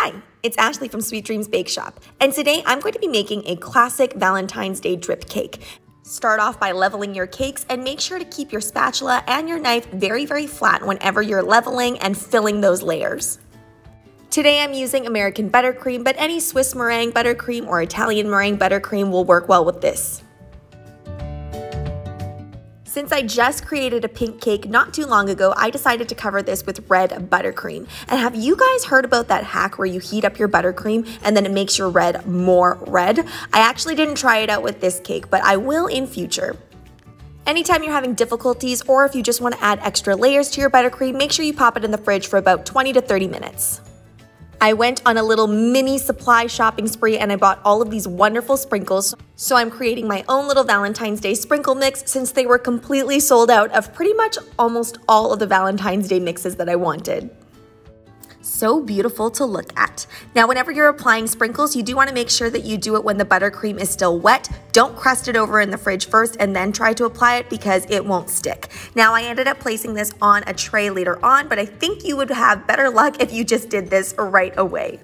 Hi, it's Ashleigh from Sweet Dreams Bake Shop, and today I'm going to be making a classic Valentine's Day drip cake. Start off by leveling your cakes and make sure to keep your spatula and your knife very, very flat whenever you're leveling and filling those layers. Today I'm using American buttercream, but any Swiss meringue buttercream or Italian meringue buttercream will work well with this. Since I just created a pink cake not too long ago, I decided to cover this with red buttercream. And have you guys heard about that hack where you heat up your buttercream and then it makes your red more red? I actually didn't try it out with this cake, but I will in future. Anytime you're having difficulties or if you just want to add extra layers to your buttercream, make sure you pop it in the fridge for about 20 to 30 minutes. I went on a little mini supply shopping spree and I bought all of these wonderful sprinkles. So I'm creating my own little Valentine's Day sprinkle mix since they were completely sold out of pretty much almost all of the Valentine's Day mixes that I wanted. So beautiful to look at. Now, whenever you're applying sprinkles, you do want to make sure that you do it when the buttercream is still wet. Don't crust it over in the fridge first and then try to apply it because it won't stick. Now, I ended up placing this on a tray later on, but I think you would have better luck if you just did this right away.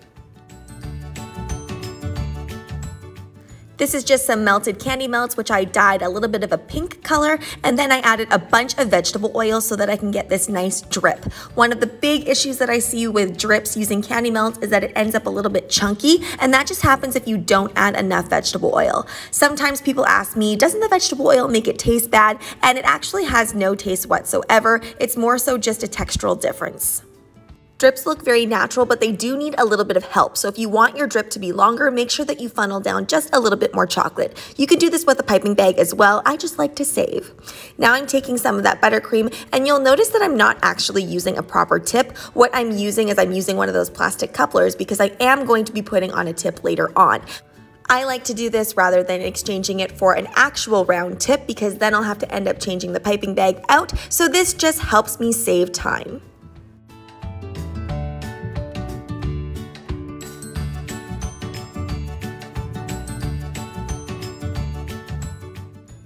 This is just some melted candy melts, which I dyed a little bit of a pink color, and then I added a bunch of vegetable oil so that I can get this nice drip. One of the big issues that I see with drips using candy melts is that it ends up a little bit chunky, and that just happens if you don't add enough vegetable oil. Sometimes people ask me, doesn't the vegetable oil make it taste bad? And it actually has no taste whatsoever. It's more so just a textural difference. Drips look very natural, but they do need a little bit of help. So if you want your drip to be longer, make sure that you funnel down just a little bit more chocolate. You can do this with a piping bag as well. I just like to save. Now I'm taking some of that buttercream, and you'll notice that I'm not actually using a proper tip. What I'm using is I'm using one of those plastic couplers because I am going to be putting on a tip later on. I like to do this rather than exchanging it for an actual round tip because then I'll have to end up changing the piping bag out. So this just helps me save time.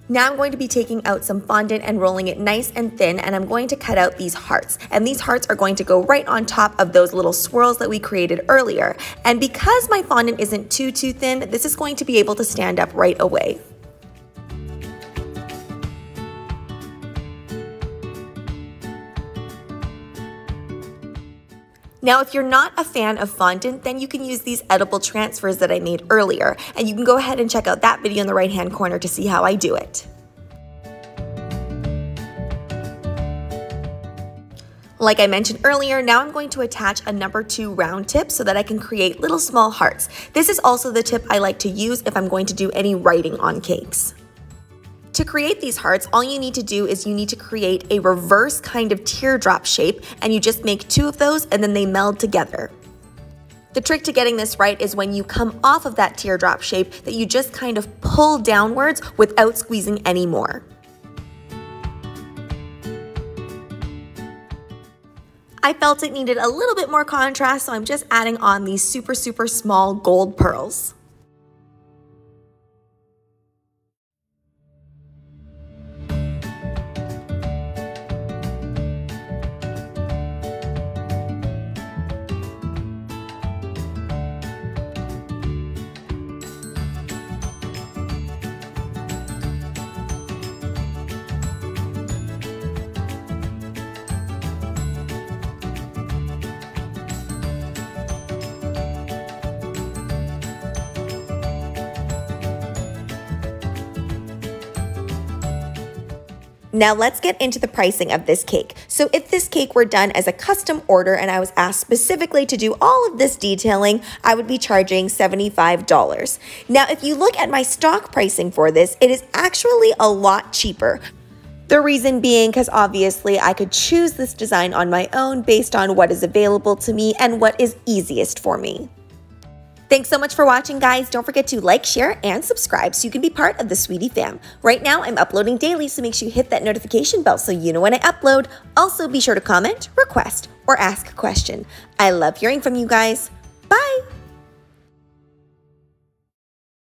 Now I'm going to be taking out some fondant and rolling it nice and thin, and I'm going to cut out these hearts. And these hearts are going to go right on top of those little swirls that we created earlier. And because my fondant isn't too thin, this is going to be able to stand up right away. Now, if you're not a fan of fondant, then you can use these edible transfers that I made earlier, and you can go ahead and check out that video in the right-hand corner to see how I do it. Like I mentioned earlier, now I'm going to attach a number 2 round tip so that I can create little small hearts. This is also the tip I like to use if I'm going to do any writing on cakes. To create these hearts, all you need to do is you need to create a reverse kind of teardrop shape, and you just make 2 of those and then they meld together. The trick to getting this right is when you come off of that teardrop shape that you just kind of pull downwards without squeezing any more. I felt it needed a little bit more contrast, so I'm just adding on these super small gold pearls. Now let's get into the pricing of this cake. So if this cake were done as a custom order and I was asked specifically to do all of this detailing, I would be charging $75. Now, if you look at my stock pricing for this, it is actually a lot cheaper. The reason being because obviously I could choose this design on my own based on what is available to me and what is easiest for me. Thanks so much for watching, guys. Don't forget to like, share, and subscribe so you can be part of the Sweetie fam. Right now, I'm uploading daily, so make sure you hit that notification bell so you know when I upload. Also, be sure to comment, request, or ask a question. I love hearing from you guys. Bye!